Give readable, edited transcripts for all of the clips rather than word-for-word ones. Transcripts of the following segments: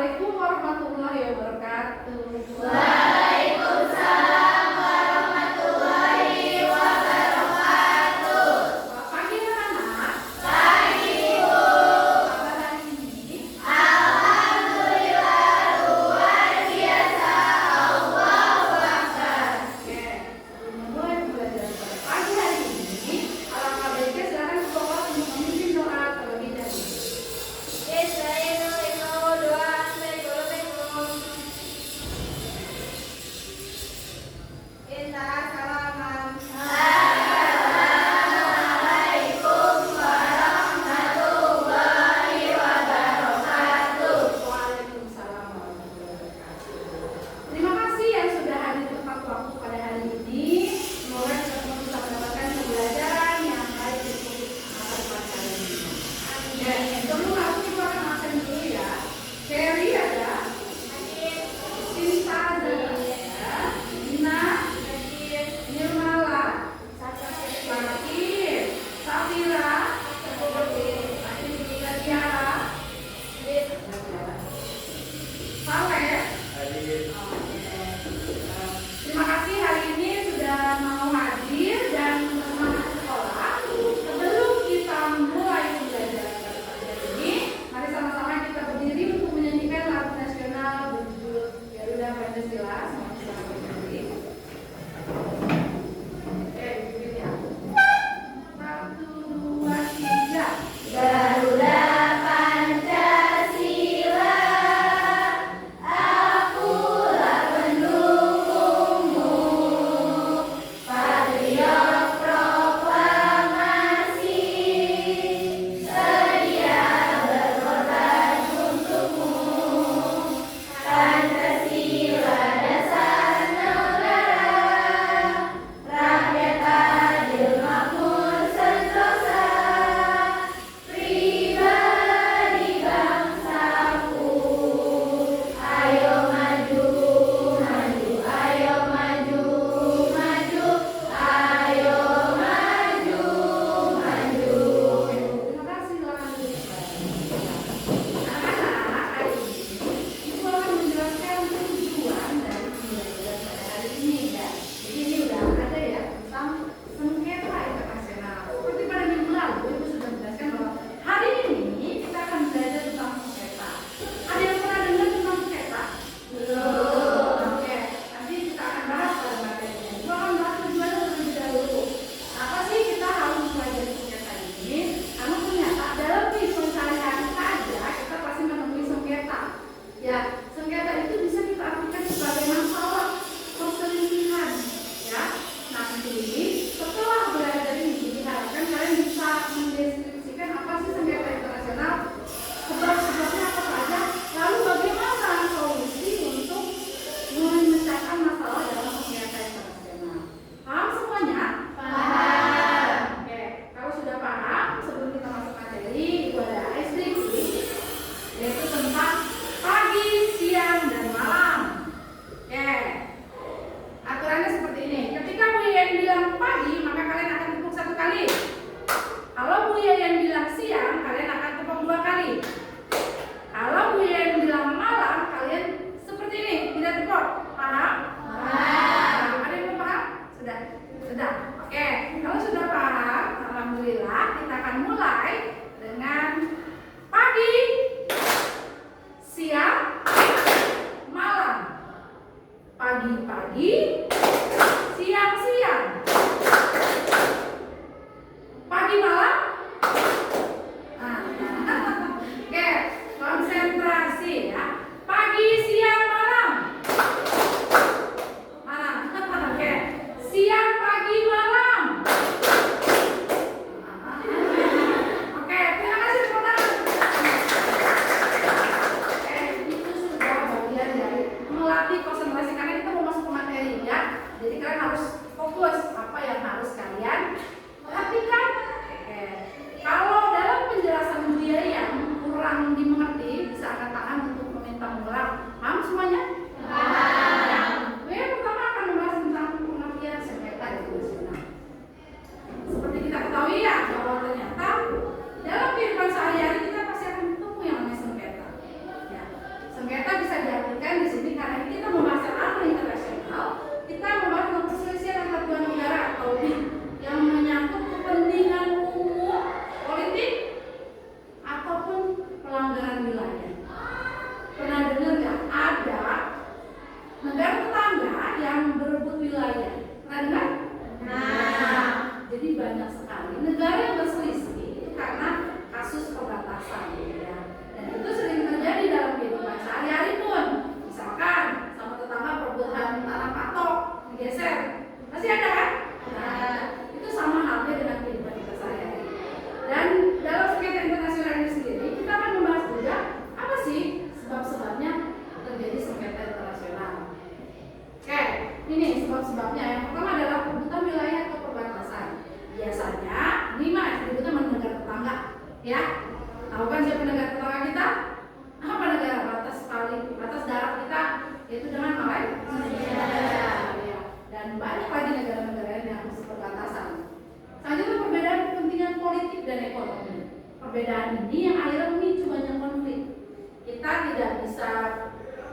Assalamualaikum warahmatullahi wabarakatuh. Waalaikumsalam warahmatullahi wabarakatuh. Selamat pagi anak-anak. Pagi, Bu. Kabar hari ini? Alhamdulillah luar biasa. Allahu Akbar. Oke, sebelum memulai pembelajaran pada pagi hari ini, alangkah baiknya silakan ke bawah untuk memimpin doa terlebih dahulu. Assalamualaikum warahmatullahi wabarakatuh. Waalaikumsalam warahmatullahi wabarakatuh. Terima kasih yang sudah hadir tepat waktu pada hari ini. Semoga kita semua bisa mendapatkan pembelajaran yang baik untuk masa depan kalian. Ya, sebelum aku akan makan dulu ya. Cherry ada, Sinta ada, Dina, Nirmala, Sakir, Safira, Tiara, Saleh. Terima kasih hari ini sudah mau hadir dan bersemangat sekolah. Sebelum kita mulai pembelajaran pada pagi hari ini, mari sama-sama kita berdiri untuk menyanyikan lagu nasional berjudul Garuda Pancasila. Sama kita berdiri. Begini ya. 1, 2, 3. Garuda Pancasila, akulah pendukungmu, patriot proklamasi, sedia berkorban untukmu. Pancasila dasar negara, rakyat adil makmur sentosa, pribadi bangsaku. Ayo maju, maju, ayo maju, maju, ayo maju, maju. Terima kasih silakan duduk. Anak-anak, hari ini Ibu akan menjelaskan tujuan dari pembelajaran pada hari ini ya. Jadi ini udah ada ya tentang sengketa internasional. Seperti pada minggu lalu Ibu sudah menjelaskan bahwa hari ini kita akan belajar tentang sengketa. Ada yang pernah dengar tentang sengketa? Belum. Oke, nanti kita akan bahas pada materinya. Ibu akan bahas tujuannya terlebih dahulu. Apa sih kita harus mempelajari sengketa ini? Karena ternyata dalam kehidupan sehari-hari saja kita pasti menemui sengketa. Ya, sengketa itu bisa kita artikan sebagai masalah perselisihan. Ya, nanti setelah belajar ini diharapkan kalian bisa mendeskripsikan apa sih sengketa internasional, sebab-sebabnya apa saja, lalu bagaimana solusi untuk memecahkan masalah dalam sengketa internasional. Paham semuanya? Paham. Oke, kalau sudah paham, sebelum kita masuk materi, Ibu ada ice breaking, yaitu tentang pagi, siang, dan malam. Oke, aturannya seperti ini. Ketika Bu Yayan bilang pagi, maka kalian akan tepuk 1 kali. Kalau Bu Yayan bilang siang, kalian akan tepuk 2 kali. Kalau Bu Yayan bilang malam, kalian seperti ini, tidak tepuk. Paham? Paham. Ada yang belum paham? Sudah? Sudah. Oke, kalau sudah paham, alhamdulillah kita akan mulai dengan pagi, siang, malam. Pagi-pagi, siang-siang. Pagi malam. Oke, perbedaan ini yang akhirnya memicu banyak konflik. Kita tidak bisa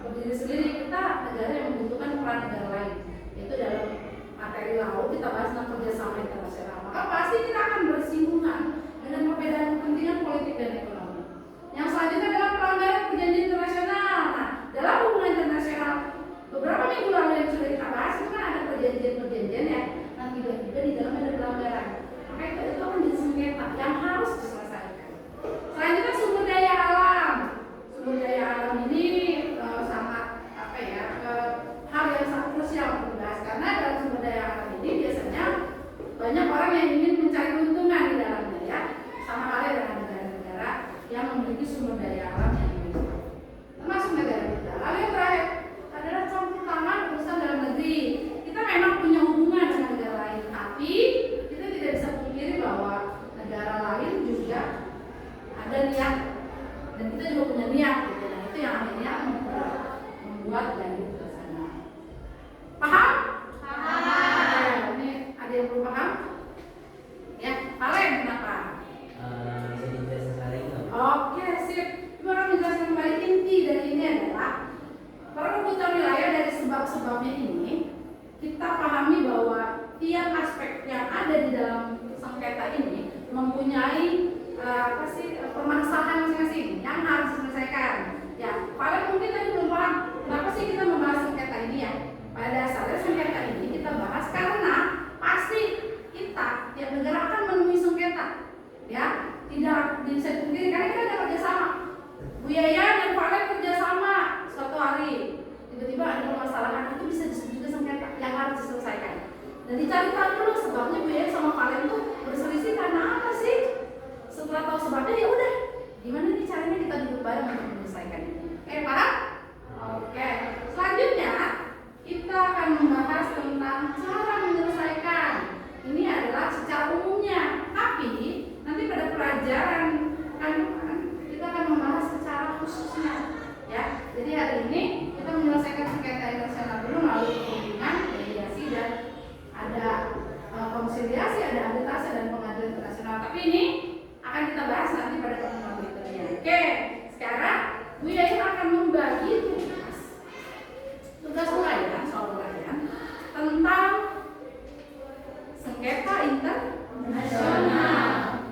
berdiri sendiri, kita negara yang membutuhkan peran negara lain, yaitu dalam materi laut kita bahas tentang kerjasama internasional. Maka pasti kita akan bersinggungan dengan perbedaan kepentingan politik dan ekonomi. Yang selanjutnya adalah pelanggaran perjanjian internasional. Nah, dalam hubungan internasional beberapa minggu lalu yang sudah kita bahas itu kan ada perjanjian-perjanjian ya. Nah, tiba-tiba di dalamnya ada pelanggaran. Maka itu akan jadi sengketa yang harus diselesaikan. Selanjutnya sumber daya alam. Sumber daya alam ini sangat hal yang sangat krusial untuk dibahas karena dalam sumber daya alam ini biasanya banyak orang yang ingin mencari keuntungan di dalamnya ya, sama halnya dengan negara-negara yang memiliki sumber daya alam yang dimiliki, termasuk negara kita. Lalu yang terakhir adalah campur tangan urusan dalam negeri. Kita memang punya hubungan dengan negara lain, tapi kita tidak bisa pungkiri bahwa negara lain juga ada niat dan kita juga punya niat gitu. Nah, itu yang akhirnya membuat dari ke sana. Paham? Paham. Ini ada yang belum paham? Ya, Valen kenapa? Bisa dijelaskan sekali nggak? Oke, sip. Cuma akan menjelaskan kembali inti dari ini adalah perebutan wilayah dari sebab-sebabnya ini kita pahami bahwa tiap aspek yang ada di dalam sengketa ini mempunyai permasalahan masing-masing yang harus diselesaikan. Ya, Valen mungkin tadi belum paham kenapa sih kita membahas sengketa ini ya. Pada dasarnya sengketa ini kita bahas karena pasti kita tiap negara akan menemui sengketa. Ya, tidak bisa dipungkiri karena kita ada kerjasama. Bu Yaya dan Valen kerjasama suatu hari, tiba-tiba ada permasalahan, itu bisa disebut juga sengketa yang harus diselesaikan. Dan dicari tahu dulu sebabnya Bu Yaya sama Valen tuh berselisih karena apa sih? Setelah tahu sebabnya ya udah, gimana nih caranya kita duduk bareng untuk menyelesaikan ini. Oke, paham? Oke. Selanjutnya kita akan membahas tentang cara menyelesaikan. Ini adalah secara umumnya, tapi nanti pada pelajaran kita akan membahas secara khususnya. Ya, jadi hari ini kita menyelesaikan sengketa internasional dulu melalui perundingan, mediasi dan ada konsiliasi, ada arbitrase dan pengadilan internasional. Tapi ini akan kita bahas nanti pada pertemuan berikutnya. Oke, sekarang Bu Yaya akan membagi tugas uraian soal uraian tentang sengketa internasional.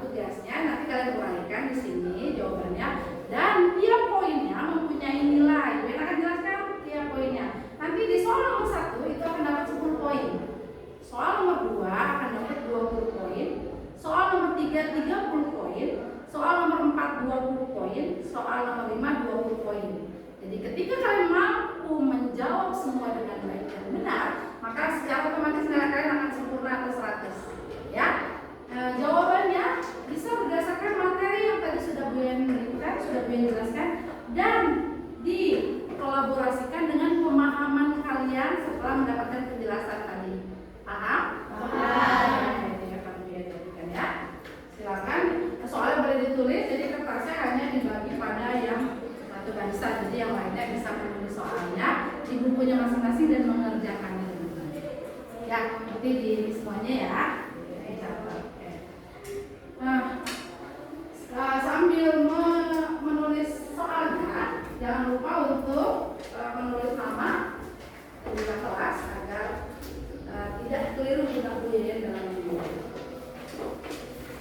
Tugasnya nanti kalian uraikan di sini jawabannya dan tiap poinnya mempunyai nilai. Bu Yaya akan jelaskan tiap poinnya. Nanti di soal nomor 1 itu akan dapat 10 poin. Soal nomor 2 akan dapat 20 poin. Soal nomor 3 30 poin. Soal nomor 4 20 poin. Soal nomor 5 20 poin. Jadi ketika kalian mampu menjawab semua dengan baik dan benar, maka secara otomatis nilai kalian akan sempurna atau 100. Ya, jawabannya bisa berdasarkan materi yang tadi sudah Bu Yaya berikan, sudah Bu Yaya jelaskan, dan dikolaborasikan dengan pemahaman kalian setelah mendapatkan penjelasan tadi. Paham? Paham. Ini akan Bu Yaya jadikan ya. Silakan. Soalnya boleh ditulis, jadi kertasnya hanya dibagi pada yang satu barisan, jadi yang lainnya bisa menulis soalnya di bukunya masing-masing dan mengerjakannya dengan baik. Ya, nanti di semuanya ya. Sambil menulis soalnya, jangan lupa untuk menulis nama di kelas agar tidak keliru kita Bu Yaya dalam ini.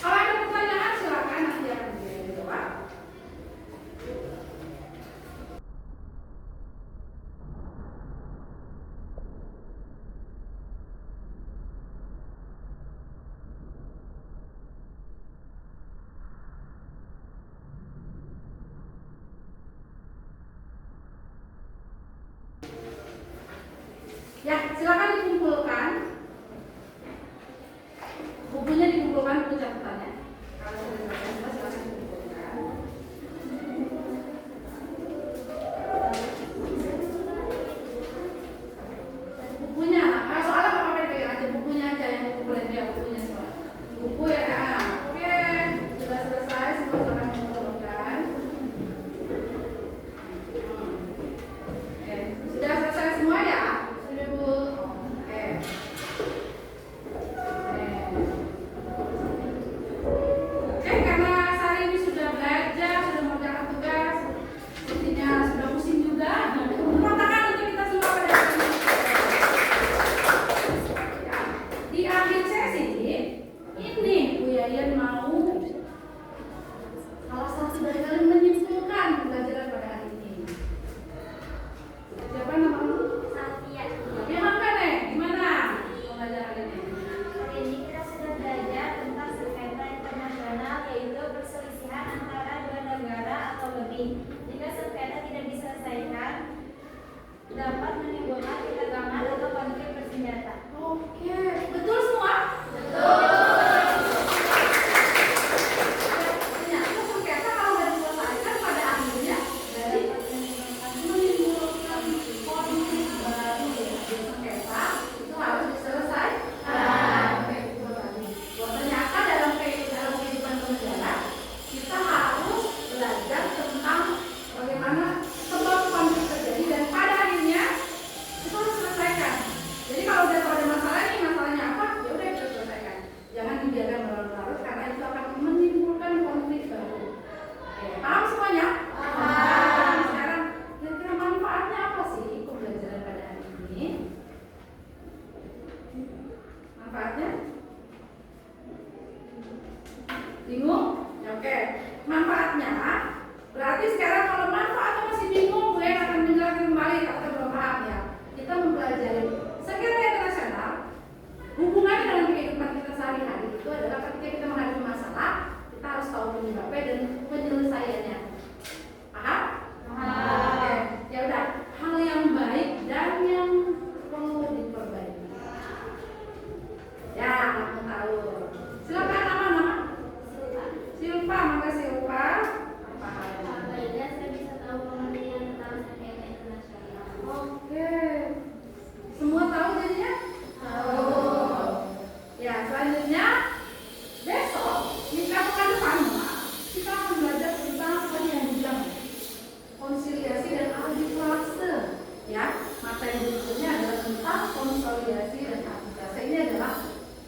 Kalau ada pertanyaan silakan nanti akan dijawab. Ya, silakan dikumpulkan. Bukunya dikumpulkan, buku catatannya. Kalau sudah selesai semua, silakan dikumpulkan. Bukunya, soalnya nggak apa-apa dipegang aja, bukunya aja yang dikumpulin dia, bukunya semua. Buku ya, oke, sudah selesai, semua silakan dikumpulkan. Oke, sudah selesai semua ya? Sudah Bu? Oke. ini. Jika sengketa tidak diselesaikan, dapat menimbulkan ketegangan atau konflik bersenjata. Oke, betul semua? Betul. Ternyata sengketa kalau nggak diselesaikan pada akhirnya dari menimbulkan konflik baru ya. Jadi sengketa itu harus diselesaikan. Oke, itu tadi. Wah, ternyata dalam kehidupan bernegara kita harus belajar tentang bagaimana sebab konflik terjadi dan pada akhirnya kita harus selesaikan. Jadi kalau udah tahu ada masalah nih, masalahnya apa, ya udah kita selesaikan. Jangan dibiarkan berlarut-larut karena itu akan menimbulkan konflik baru. Oke, paham semuanya? Paham. Sekarang kira-kira manfaatnya apa sih pembelajaran pada hari ini? Manfaatnya? Bingung? Ya, oke. Manfaatnya berarti sekarang kalau manfaatnya masih bingung, gue akan menjelaskan kembali atau belum paham ya. Kita mempelajari sengketa internasional. Hubungannya dalam kehidupan kita sehari-hari itu adalah ketika kita menghadapi masalah, kita harus tahu penyebabnya dan penyelesaiannya. Paham? Oke. Ya udah, hal yang baik dan yang perlu diperbaiki. Ya, kamu tahu. Silakan nama-nama. Silva, maka Silva. Apa halnya? Apabila saya bisa tahu pengertian tentang sengketa internasional. Oke. Semua tahu jadinya? Tahu. Ya, selanjutnya besok minggu pekan depan kita akan belajar tentang tadi yang dibilang konsiliasi dan arbitrase. Ya, materi berikutnya adalah tentang konsiliasi dan arbitrase. Ini adalah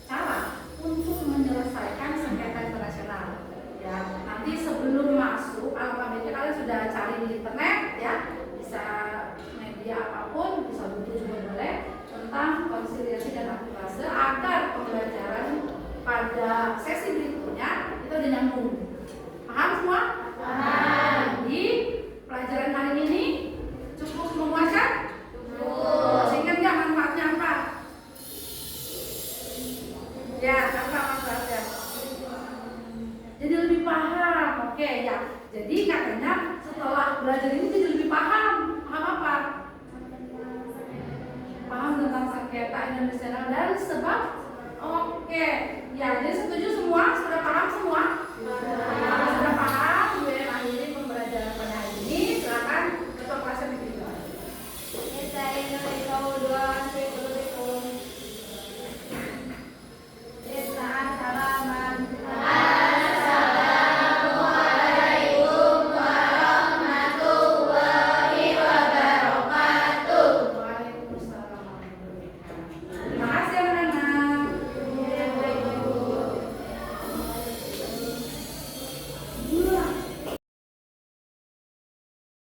cara untuk menyelesaikan sengketa internasional. Ya, nanti sebelum masuk alfabetnya kalian sudah cari di internet ya, bisa media apapun, bisa buku juga boleh tentang konsiliasi dan arbitrase agar pembelajaran pada sesi berikutnya itu udah nyambung. Paham semua? Paham. Jadi pelajaran hari ini cukup memuaskan? Cukup. Masih ingat nggak manfaatnya apa? Ya, apa manfaatnya? Jadi lebih paham. Oke ya. Jadi katanya setelah belajar ini jadi lebih paham. Paham apa? Paham tentang sengketa internasional dan sebab. Oke. Ya, jadi setuju semua? Sudah paham semua? Sudah paham?